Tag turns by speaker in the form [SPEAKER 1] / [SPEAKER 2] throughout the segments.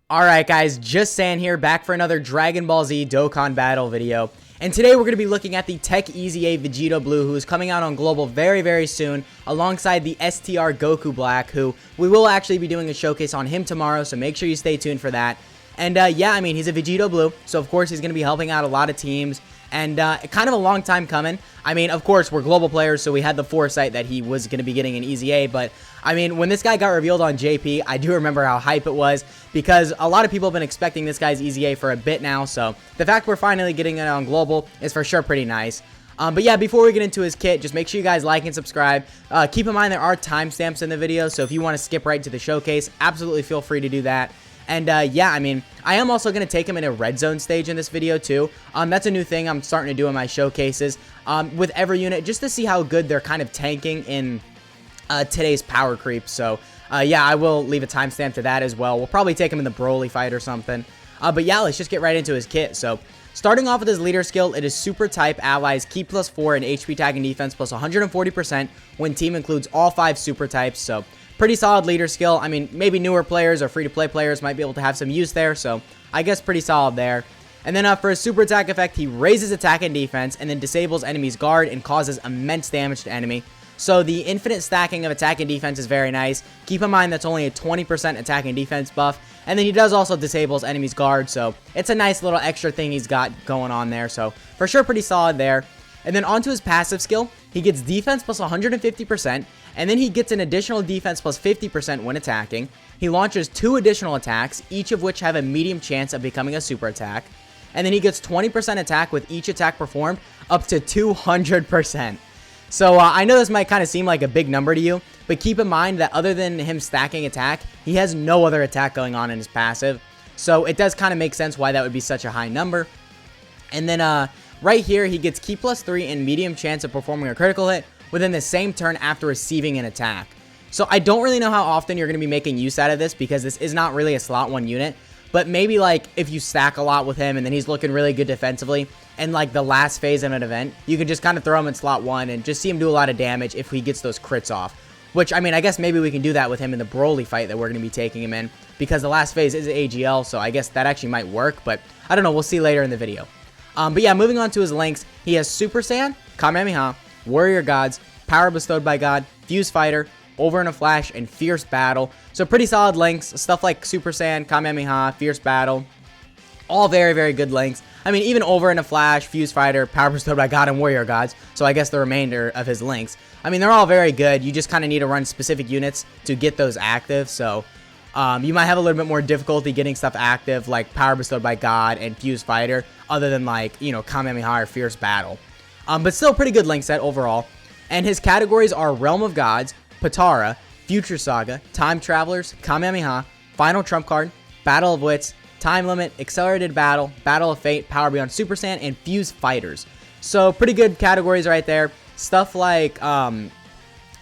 [SPEAKER 1] Alright guys, just San here, back for another Dragon Ball Z Dokkan battle video. And today we're going to be looking at the Eza Vegito Blue, who is coming out on Global very soon, alongside the STR Goku Black, who we will actually be doing a showcase on him tomorrow, so make sure you stay tuned for that. And yeah, I mean, he's a Vegito Blue, so of course he's going to be helping out a lot of teams, and kind of a long time coming. I mean, of course, we're global players, so we had the foresight that he was going to be getting an EZA, but I mean, when this guy got revealed on JP, I do remember how hype it was, because a lot of people have been expecting this guy's EZA for a bit now, so the fact we're finally getting it on global is for sure pretty nice. But yeah, before we get into his kit, just make sure you guys like and subscribe. Keep in mind there are timestamps in the video, so if you want to skip right to the showcase, absolutely feel free to do that. And yeah, I mean, I am also going to take him in a red zone stage in this video too. That's a new thing I'm starting to do in my showcases with every unit, just to see how good they're kind of tanking in today's power creep. So yeah, I will leave a timestamp to that as well. We'll probably take him in the Broly fight or something. But yeah, let's just get right into his kit. So starting off with his leader skill, it is super type allies, Ki +4 and HP attack and defense plus 140% when team includes all 5 super types. So pretty solid leader skill. I mean, maybe newer players or free-to-play players might be able to have some use there, so I guess pretty solid there. And then for his super attack effect, he raises attack and defense and then disables enemy's guard and causes immense damage to enemy. So the infinite stacking of attack and defense is very nice. Keep in mind that's only a 20% attack and defense buff. And then he does also disables enemy's guard, so it's a nice little extra thing he's got going on there. So for sure pretty solid there. And then onto his passive skill, he gets defense plus 150%, and then he gets an additional defense plus 50% when attacking. He launches 2 additional attacks, each of which have a medium chance of becoming a super attack. And then he gets 20% attack with each attack performed, up to 200%. So I know this might kind of seem like a big number to you, but keep in mind that other than him stacking attack, he has no other attack going on in his passive. So it does kind of make sense why that would be such a high number. And then right here, he gets Ki +3 and medium chance of performing a critical hit within the same turn after receiving an attack. So I don't really know how often you're going to be making use out of this, because this is not really a slot 1 unit. But maybe like if you stack a lot with him and then he's looking really good defensively, and like the last phase of an event, you can just kind of throw him in slot 1 and just see him do a lot of damage if he gets those crits off. Which, I mean, I guess maybe we can do that with him in the Broly fight that we're going to be taking him in, because the last phase is AGL, so I guess that actually might work, but I don't know, we'll see later in the video. But yeah, moving on to his links, he has Super Saiyan, Kamehameha, Warrior Gods, Power Bestowed by God, Fuse Fighter, Over in a Flash, and Fierce Battle. So pretty solid links, stuff like Super Saiyan, Kamehameha, Fierce Battle, all very good links. I mean, even Over in a Flash, Fuse Fighter, Power Bestowed by God, and Warrior Gods, so I guess the remainder of his links. I mean, they're all very good. You just kind of need to run specific units to get those active, so you might have a little bit more difficulty getting stuff active, like Power Bestowed by God and Fuse Fighter, other than like, you know, Kamehameha or Fierce Battle. But still pretty good link set overall. And his categories are Realm of Gods, Patara, Future Saga, Time Travelers, Kamehameha, Final Trump Card, Battle of Wits, Time Limit, Accelerated Battle, Battle of Fate, Power Beyond Super Saiyan, and Fuse Fighters. So pretty good categories right there. Stuff like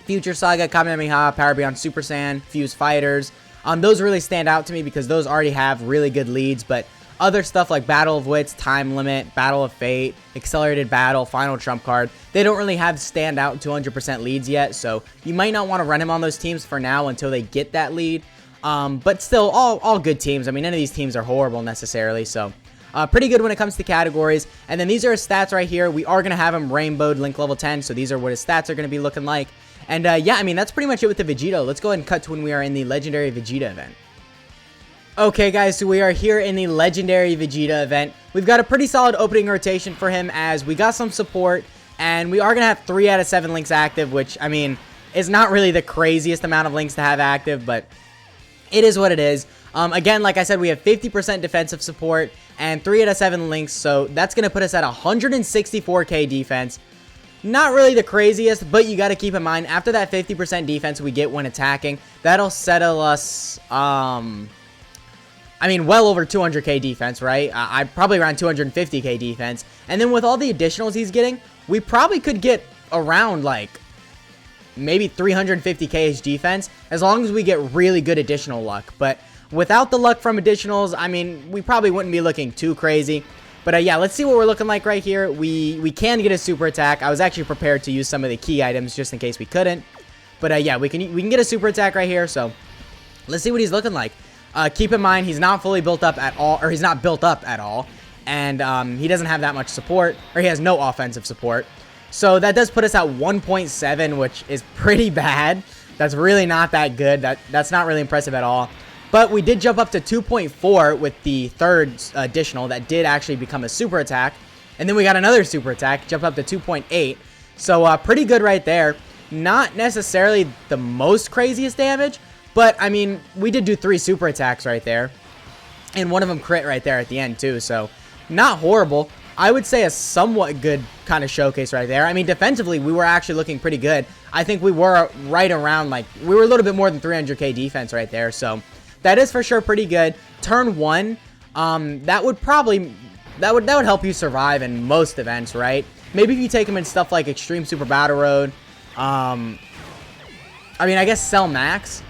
[SPEAKER 1] Future Saga, Kamehameha, Power Beyond Super Saiyan, Fuse Fighters. Those really stand out to me because those already have really good leads, but other stuff like Battle of Wits, Time Limit, Battle of Fate, Accelerated Battle, Final Trump Card, they don't really have standout 200% leads yet, so you might not want to run him on those teams for now until they get that lead. But still, all good teams. I mean, none of these teams are horrible necessarily, so pretty good when it comes to categories. And then these are his stats right here. We are going to have him rainbowed link level 10, so these are what his stats are going to be looking like. And yeah, I mean, that's pretty much it with the Vegito. Let's go ahead and cut to when we are in the Legendary Vegeta event. Okay, guys, so we are here in the Legendary Vegeta event. We've got a pretty solid opening rotation for him, as we got some support, and we are going to have 3 out of 7 links active, which, I mean, is not really the craziest amount of links to have active, but it is what it is. Again, like I said, we have 50% defensive support and 3 out of 7 links, so that's going to put us at 164k defense. Not really the craziest, but you got to keep in mind, after that 50% defense we get when attacking, that'll settle us, I mean, well over 200k defense, right? I probably around 250k defense. And then with all the additionals he's getting, we probably could get around, like, maybe 350k defense, as long as we get really good additional luck. But without the luck from additionals, I mean, we probably wouldn't be looking too crazy. But yeah, let's see what we're looking like right here. We can get a super attack. I was actually prepared to use some of the key items just in case we couldn't. But yeah, we can get a super attack right here. So let's see what he's looking like. Keep in mind, he's not fully built up at all, or he's not built up at all, and he doesn't have that much support, or he has no offensive support. So that does put us at 1.7, which is pretty bad. That's really not that good. That's not really impressive at all. But we did jump up to 2.4 with the third additional that did actually become a super attack. And then we got another super attack, jumped up to 2.8. So pretty good right there. Not necessarily the most craziest damage, but I mean, we did do 3 super attacks right there. And one of them crit right there at the end too. So not horrible. I would say a somewhat good kind of showcase right there. I mean, defensively, we were actually looking pretty good. I think we were right around, like, we were a little bit more than 300k defense right there. So that is for sure pretty good. Turn 1, that would help you survive in most events, right? Maybe if you take him in stuff like Extreme Super Battle Road. I mean, I guess Cell Max,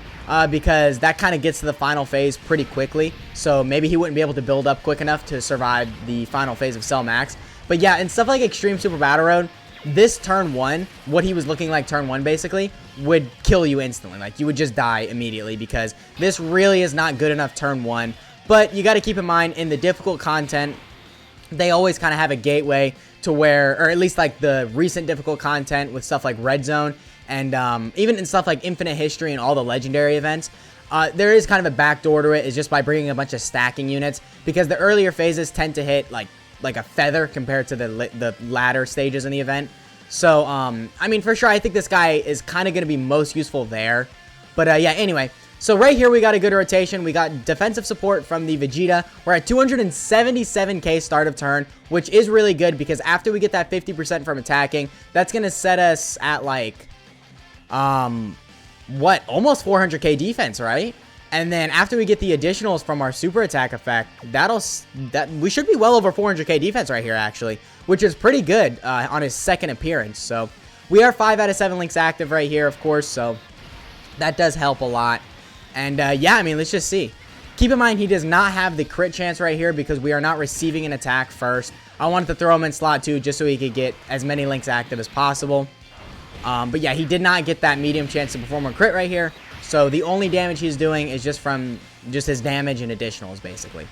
[SPEAKER 1] because that kind of gets to the final phase pretty quickly. So maybe he wouldn't be able to build up quick enough to survive the final phase of Cell Max. But yeah, in stuff like Extreme Super Battle Road, this turn 1, what he was looking like turn 1 basically, would kill you instantly. Like, you would just die immediately because this really is not good enough turn 1. But you got to keep in mind, in the difficult content, they always kind of have a gateway to where, or at least like the recent difficult content with stuff like Red Zone, and even in stuff like Infinite History and all the legendary events, there is kind of a backdoor to it, is just by bringing a bunch of stacking units, because the earlier phases tend to hit like a feather compared to the latter stages in the event. So, I mean, for sure, I think this guy is kind of going to be most useful there. But yeah, anyway. So right here, we got a good rotation. We got defensive support from the Vegeta. We're at 277k start of turn, which is really good because after we get that 50% from attacking, that's going to set us at like, what, almost 400k defense, right? And then after we get the additionals from our super attack effect, we should be well over 400k defense right here, actually, which is pretty good on his second appearance. So we are 5 out of 7 links active right here, of course, so that does help a lot. And yeah, I mean, let's just see. Keep in mind, he does not have the crit chance right here because we are not receiving an attack first. I wanted to throw him in slot 2 just so he could get as many links active as possible. But yeah, he did not get that medium chance to perform a crit right here. So the only damage he's doing is just from his damage and additionals, basically.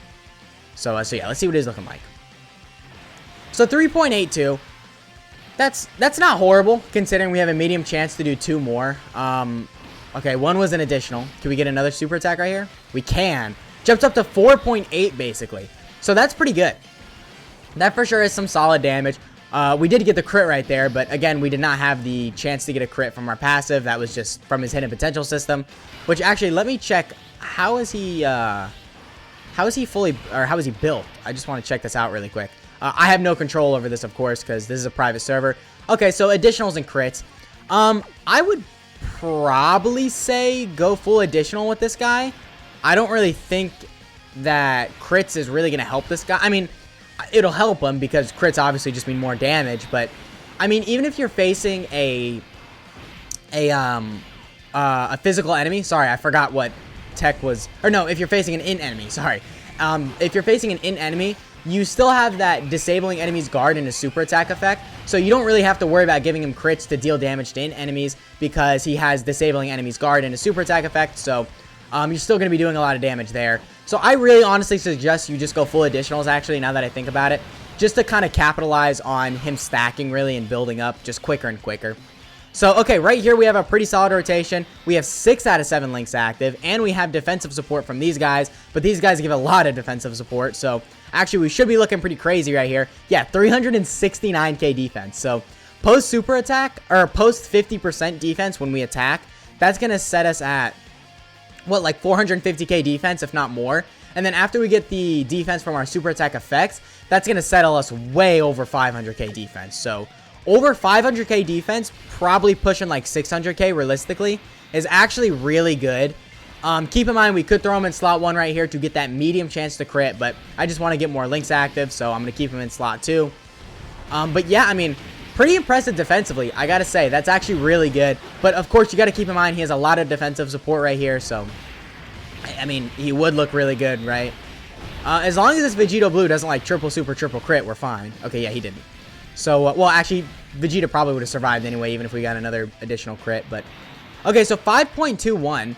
[SPEAKER 1] So yeah, let's see what he's looking like. So 3.82. That's not horrible, considering we have a medium chance to do 2 more. Okay, 1 was an additional. Can we get another super attack right here? We can. Jumps up to 4.8, basically. So that's pretty good. That for sure is some solid damage. We did get the crit right there, but again, we did not have the chance to get a crit from our passive. That was just from his hidden potential system, which actually, let me check. How is he fully, or how is he built? I just want to check this out really quick. I have no control over this, of course, because this is a private server. Okay, so additionals and crits. I would probably say go full additional with this guy. I don't really think that crits is really going to help this guy. I mean, it'll help him because crits obviously just mean more damage, but I mean, even if you're facing a physical enemy, sorry, I forgot what tech was, or no, if you're facing an in enemy, sorry. If you're facing an in enemy, you still have that disabling enemies guard and a super attack effect, so you don't really have to worry about giving him crits to deal damage to in enemies because he has disabling enemies guard and a super attack effect, so you're still going to be doing a lot of damage there. So I really honestly suggest you just go full additionals, actually, now that I think about it, just to kind of capitalize on him stacking really and building up just quicker and quicker. So, okay, right here we have a pretty solid rotation. We have 6 out of 7 links active, and we have defensive support from these guys, but these guys give a lot of defensive support, so actually we should be looking pretty crazy right here. Yeah, 369k defense. So post super attack, or post 50% defense when we attack, that's going to set us at, what, like 450k defense, if not more. And then after we get the defense from our super attack effects, that's going to settle us way over 500k defense. So over 500k defense, probably pushing like 600k realistically, is actually really good. Keep in mind, we could throw him in slot 1 right here to get that medium chance to crit, but I just want to get more links active, so I'm going to keep him in slot 2. But yeah, I mean, pretty impressive defensively, I got to say. That's actually really good. But of course, you got to keep in mind, he has a lot of defensive support right here, so I mean, he would look really good, right? As long as this Vegito Blue doesn't like triple super, triple crit, we're fine. Okay, yeah, he didn't. So, well, actually, Vegeta probably would have survived anyway, even if we got another additional crit, but okay, so 5.21.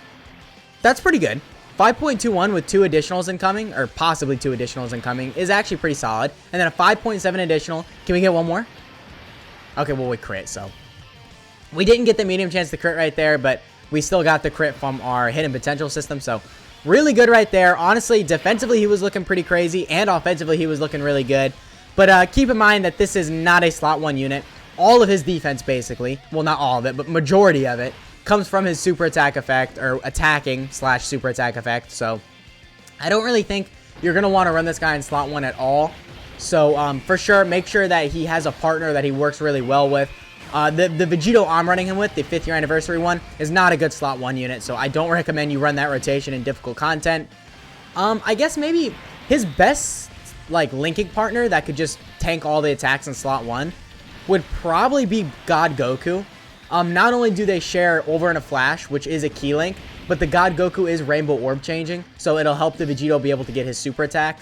[SPEAKER 1] That's pretty good. 5.21 with 2 additionals incoming, or possibly 2 additionals incoming, is actually pretty solid. And then a 5.7 additional. Can we get one more? Okay, well, we crit, so. We didn't get the medium chance to crit right there, but we still got the crit from our hidden potential system, so really good right there. Honestly, defensively, he was looking pretty crazy, and offensively, he was looking really good. But keep in mind that this is not a slot 1 unit. All of his defense, basically, well, not all of it, but majority of it, comes from his super attack effect, or attacking / super attack effect. So I don't really think you're going to want to run this guy in slot 1 at all. So for sure, make sure that he has a partner that he works really well with. The Vegito I'm running him with, the 5th year anniversary one, is not a good slot 1 unit. So I don't recommend you run that rotation in difficult content. I guess maybe his best like linking partner that could just tank all the attacks in slot 1 would probably be God Goku. Not only do they share over in a flash, which is a key link, but the God Goku is rainbow orb changing, so it'll help the Vegito be able to get his super attack.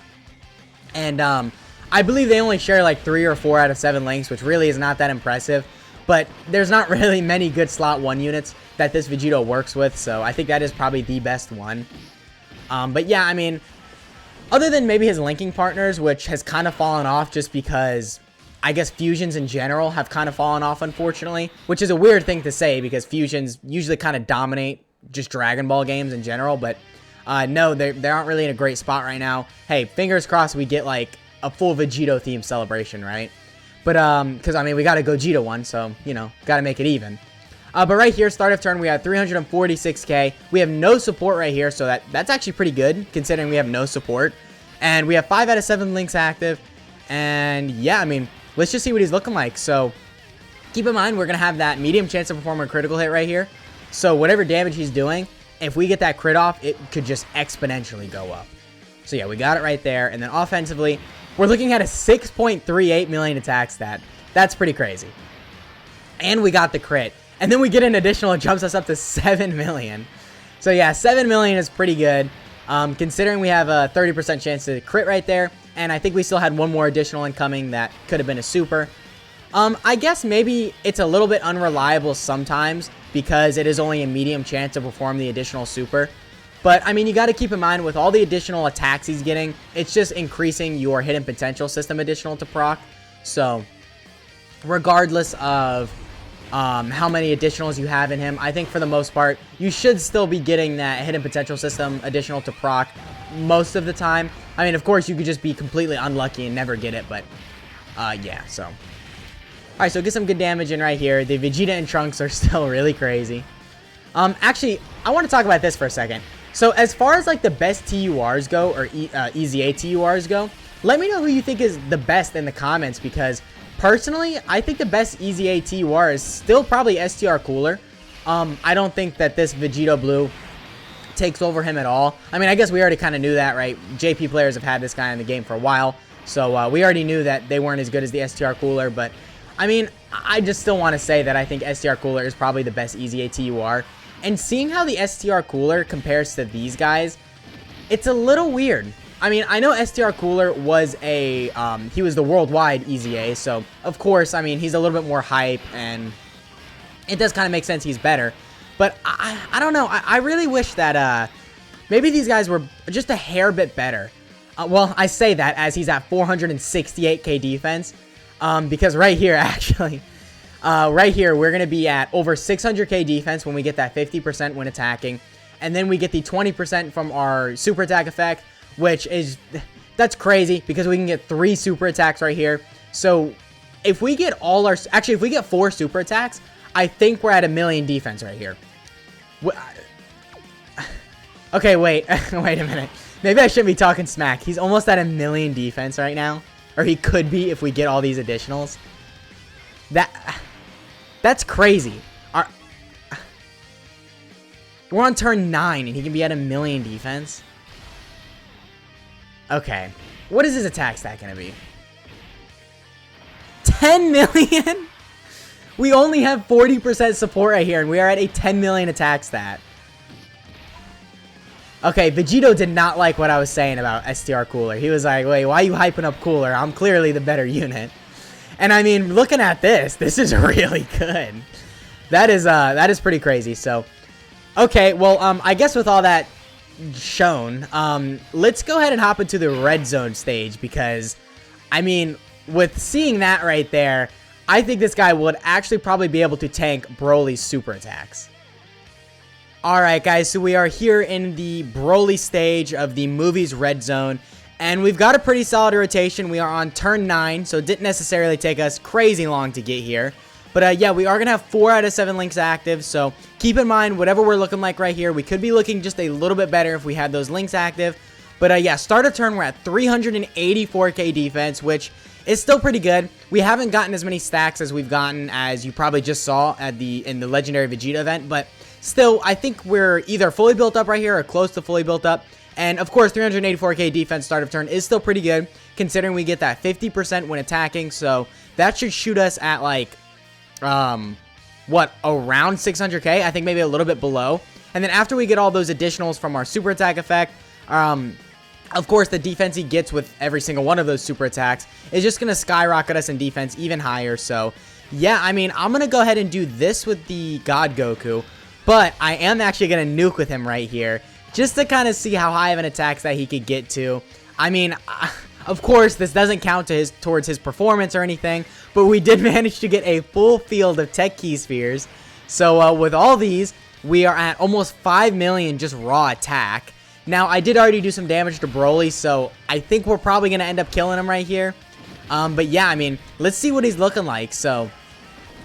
[SPEAKER 1] And I believe they only share like 3 or 4 out of 7 links, which really is not that impressive. But there's not really many good slot 1 units that this Vegito works with, so I think that is probably the best one. But yeah, I mean, other than maybe his linking partners, which has kind of fallen off just because I guess fusions in general have kind of fallen off, unfortunately, which is a weird thing to say because fusions usually kind of dominate just Dragon Ball games in general, but no, they aren't really in a great spot right now. Hey, fingers crossed we get like a full Vegito themed celebration, right? But because I mean we got a Gogeta one, so you know, got to make it even. But right here, start of turn, we have 346k. We have no support right here, so that's actually pretty good considering we have no support. And we have 5 out of 7 links active. And yeah, I mean, let's just see what he's looking like. So keep in mind, we're going to have that medium chance to perform a critical hit right here. So whatever damage he's doing, if we get that crit off, it could just exponentially go up. So yeah, we got it right there. And then offensively, we're looking at a 6.38 million attack stat. That's pretty crazy. And we got the crit. And then we get an additional, it jumps us up to 7 million. So yeah, 7 million is pretty good. Considering we have a 30% chance to crit right there. And I think we still had one more additional incoming that could have been a super. I guess maybe it's a little bit unreliable sometimes because it is only a medium chance to perform the additional super. But, I mean, you got to keep in mind with all the additional attacks he's getting, it's just increasing your hidden potential system additional to proc. So, regardless of how many additionals you have in him, I think for the most part, you should still be getting that hidden potential system additional to proc most of the time. I mean, of course, you could just be completely unlucky and never get it, but yeah, so. Alright, so get some good damage in right here. The Vegeta and Trunks are still really crazy. Actually, I want to talk about this for a second. So, as far as, like, the best TURs go, or EZA TURs go, let me know who you think is the best in the comments, because, personally, I think the best EZA TUR is still probably STR Cooler. I don't think that this Vegito Blue takes over him at all. I mean, I guess we already kind of knew that, right? JP players have had this guy in the game for a while, so we already knew that they weren't as good as the STR Cooler, but, I mean, I just still want to say that I think STR Cooler is probably the best EZA TUR. And seeing how the STR Cooler compares to these guys, it's a little weird. I mean, I know STR Cooler was a, he was the worldwide EZA, so of course, I mean, he's a little bit more hype, and it does kind of make sense he's better. But I don't know, I really wish that maybe these guys were just a hair bit better. Well, I say that as he's at 468k defense, because right here, actually, right here, we're going to be at over 600k defense when we get that 50% when attacking. And then we get the 20% from our super attack effect, which is, that's crazy because we can get 3 super attacks right here. So if we get all our, actually, if we get 4 super attacks, I think we're at 1 million defense right here. Okay, wait, wait a minute. Maybe I shouldn't be talking smack. He's almost at 1 million defense right now. Or he could be if we get all these additionals. That's crazy. We're on turn 9 and he can be at 1 million defense. Okay. What is his attack stat going to be? 10 million? We only have 40% support right here and we are at a 10 million attack stat. Okay, Vegito did not like what I was saying about STR Cooler. He was like, wait, why are you hyping up Cooler? I'm clearly the better unit. And I mean, looking at this is really good. That is pretty crazy. So, okay, well, I guess with all that shown, let's go ahead and hop into the red zone stage because, I mean, with seeing that right there, I think this guy would actually probably be able to tank Broly's super attacks. Alright guys, so we are here in the Broly stage of the movie's red zone, and we've got a pretty solid rotation. We are on turn 9, so it didn't necessarily take us crazy long to get here. But yeah, we are going to have 4 out of 7 links active, so keep in mind, whatever we're looking like right here, we could be looking just a little bit better if we had those links active. But yeah, start of turn, we're at 384k defense, which is still pretty good. We haven't gotten as many stacks as we've gotten, as you probably just saw at in the Legendary Vegeta event, but still, I think we're either fully built up right here or close to fully built up. And of course, 384k defense start of turn is still pretty good, considering we get that 50% when attacking, so that should shoot us at like, what, around 600k? I think maybe a little bit below. And then after we get all those additionals from our super attack effect, of course, the defense he gets with every single one of those super attacks is just going to skyrocket us in defense even higher. So, yeah, I mean, I'm going to go ahead and do this with the God Goku, but I am actually going to nuke with him right here just to kind of see how high of an attack that he could get to. I mean, of course, this doesn't count towards his performance or anything, but we did manage to get a full field of Tech Key Spheres. So, with all these, we are at almost 5 million just raw attack. Now, I did already do some damage to Broly, so I think we're probably going to end up killing him right here. But yeah, I mean, let's see what he's looking like. So,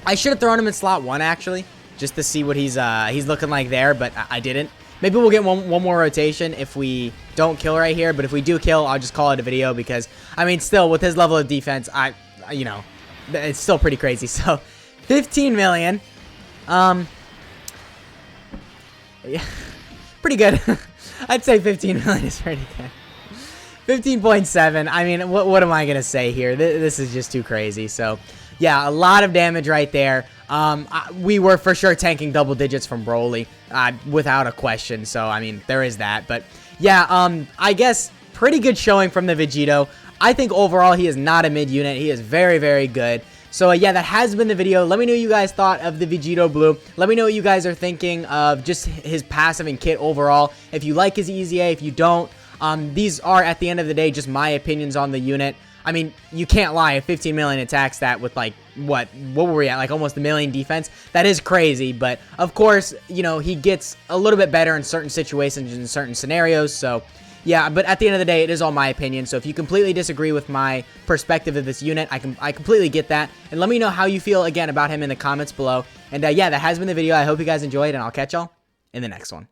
[SPEAKER 1] I should have thrown him in slot 1, actually, just to see what he's looking like there, but I didn't. Maybe we'll get one more rotation if we don't kill right here, but if we do kill, I'll just call it a video because, I mean, still, with his level of defense, you know, it's still pretty crazy. So, 15 million. Yeah, pretty good. I'd say 15 million is pretty good. 15.7. I mean, what am I going to say here? This is just too crazy. So, yeah, a lot of damage right there. We were for sure tanking double digits from Broly, without a question. So, I mean, there is that. But, yeah, I guess pretty good showing from the Vegito. I think overall he is not a mid unit. He is very, very good. So, yeah, that has been the video. Let me know what you guys thought of the Vegito Blue. Let me know what you guys are thinking of just his passive and kit overall. If you like his EZA, if you don't, these are, at the end of the day, just my opinions on the unit. I mean, you can't lie. A 15 million attack stat with, like, what were we at? Like, almost a million defense? That is crazy. But, of course, you know, he gets a little bit better in certain situations, in certain scenarios. So, yeah, but at the end of the day, it is all my opinion. So if you completely disagree with my perspective of this unit, I completely get that. And let me know how you feel, again, about him in the comments below. And yeah, that has been the video. I hope you guys enjoyed, and I'll catch y'all in the next one.